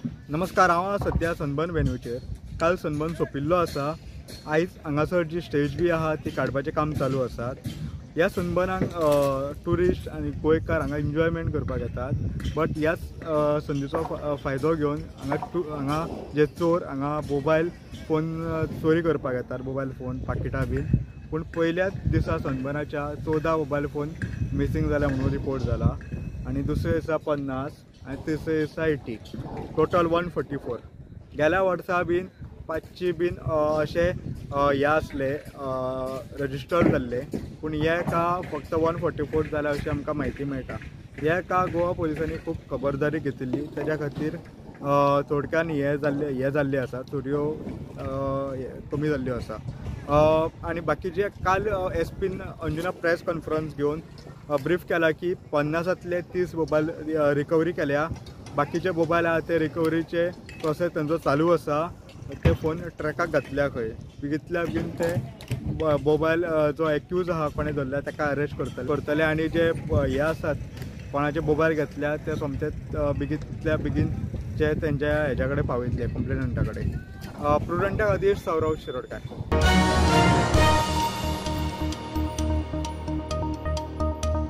नमस्कार, हांव सध्या सनबर्न वेन्यूचेर। काल सनबर्न सोंपिल्लो आसा। आयज हांगासर जी स्टेज बी आहा ती काडपाचें काम चालू आसा। ह्या सनबर्नाक टुरिस्ट आनी गोंयकार हांगा एन्जॉयमेंट करपाक येतात। बट ह्याच संदीचो फायदो घेवन हांगा जे चोर हांगा मोबायल फोन चोरी करपाक येतात, मोबायल फोन पाकिटां बीन। पूण पयल्याच दिसा सनबर्नाच्या 14 मोबायल फोन मिसींग जाल्या म्हणून रिपोर्ट जाला आनी दुसरे दिसा 50 आनी तिसरे दिसा 80, टोटल 144। गेल्या वर्सा बीन 500 बीन अशे हे आसले रजिस्टर जाल्ले, पूण हे का फक्त 144 जाल्या अशी आमकां म्हायती मेळटा। हे का गोवा पुलिसांनी खूब खबरदारी घेतिल्ली, तेज्या खातीर थोडक्यान हे जाल्ले आसा, चोरयो कमी जाल्ल्यो आसा। आनी बाकीचे काल एसपीन अंजुना प्रेस कॉन्फरन्स घेवन ब्रीफ केला की 50तले 30 मोबायल रिकवरी केल्या। बाकीचे मोबायल आहा ते रिकवरीचे प्रोसेस तांचो चालू आसा। ते फोन ट्रॅकाक घातल्या खंय बेगींतल्या बेगीन ते मोबायल जो एक्यूज आहा कोणें धरल्या ताका अरेस्ट करतले आनी जे हे आसात कोणाचे मोबायल घेतल्या ते सोमतेच बेगींतल्या बेगीन जे तेंच्या हेच्या कडेन पावयतले कंप्लेनंटा कडेन। प्रुडंटा खातीर सौरव शिरोडकार।